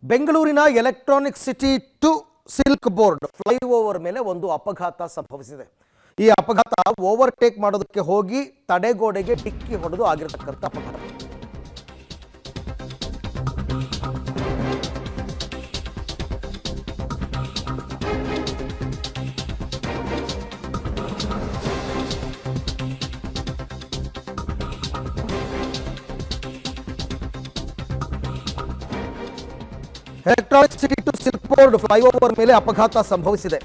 ಬೆಂಗಳೂರಿನ electronic city to silk board flyover ಮೇಲೆ ಒಂದು ಅಪಘಾತ ಸಂಭವಿಸಿದೆ. ಈ ಅಪಘಾತ ಓವರ್ಟೇಕ್ ಮಾಡೋದಕ್ಕೆ ಹೋಗಿ ತಡೆಗೋಡೆಗೆ ಡಿಕ್ಕಿ ಹೊಡೆದು ಆಗಿರತಕ್ಕಂಥ ಅಪಘಾತ. Electronic city to silk board flyover ಮೇಲೆ ಅಪಘಾತ ಸಂಭವಿಸಿದೆ.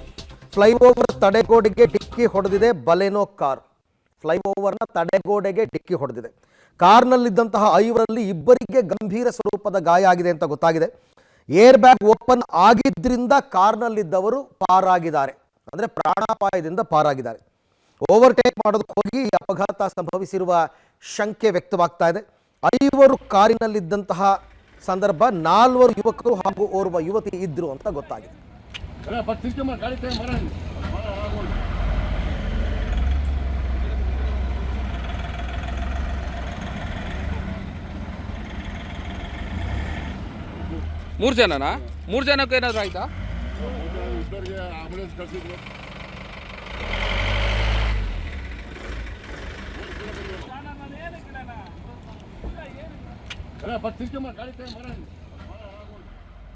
ಫ್ಲೈಓವರ್ ತಡೆಗೋಡೆಗೆ ಡಿಕ್ಕಿ ಹೊಡೆದಿದೆ ಬಲೆನೋ ಕಾರ್. ಫ್ಲೈಓವರ್ನ ತಡೆಗೋಡೆಗೆ ಡಿಕ್ಕಿ ಹೊಡೆದಿದೆ. ಕಾರ್ನಲ್ಲಿದ್ದಂತಹ 5ರಲ್ಲಿ 2 ಗಂಭೀರ ಸ್ವರೂಪದ ಗಾಯ ಆಗಿದೆ ಅಂತ ಗೊತ್ತಾಗಿದೆ. ಏರ್ ಬ್ಯಾಗ್ ಓಪನ್ ಆಗಿದ್ರಿಂದ ಕಾರ್ನಲ್ಲಿದ್ದವರು ಪಾರಾಗಿದ್ದಾರೆ, ಅಂದರೆ ಪ್ರಾಣಾಪಾಯದಿಂದ ಪಾರಾಗಿದ್ದಾರೆ. ಓವರ್ಟೇಕ್ ಮಾಡೋದಕ್ಕೆ ಹೋಗಿ ಈ ಅಪಘಾತ ಸಂಭವಿಸಿರುವ ಶಂಕೆ ವ್ಯಕ್ತವಾಗ್ತಾ ಇದೆ. 5 ಕಾರಿನಲ್ಲಿದ್ದಂತಹ ಸಂದರ್ಭ 4 ಯುವಕರು ಹಾಗೂ ಓರ್ವ ಯುವತಿ ಇದ್ರು ಅಂತ ಗೊತ್ತಾಗಿದೆ. ಮೂರು ಜನನಾ? 3 ಜನಕ್ಕೆ ಏನಾದ್ರು ಆಯ್ತಾ? ಆಂಬುಲೆನ್ಸ್ ಕಳಿಸಿದ್ರು. ಗಾಡಿ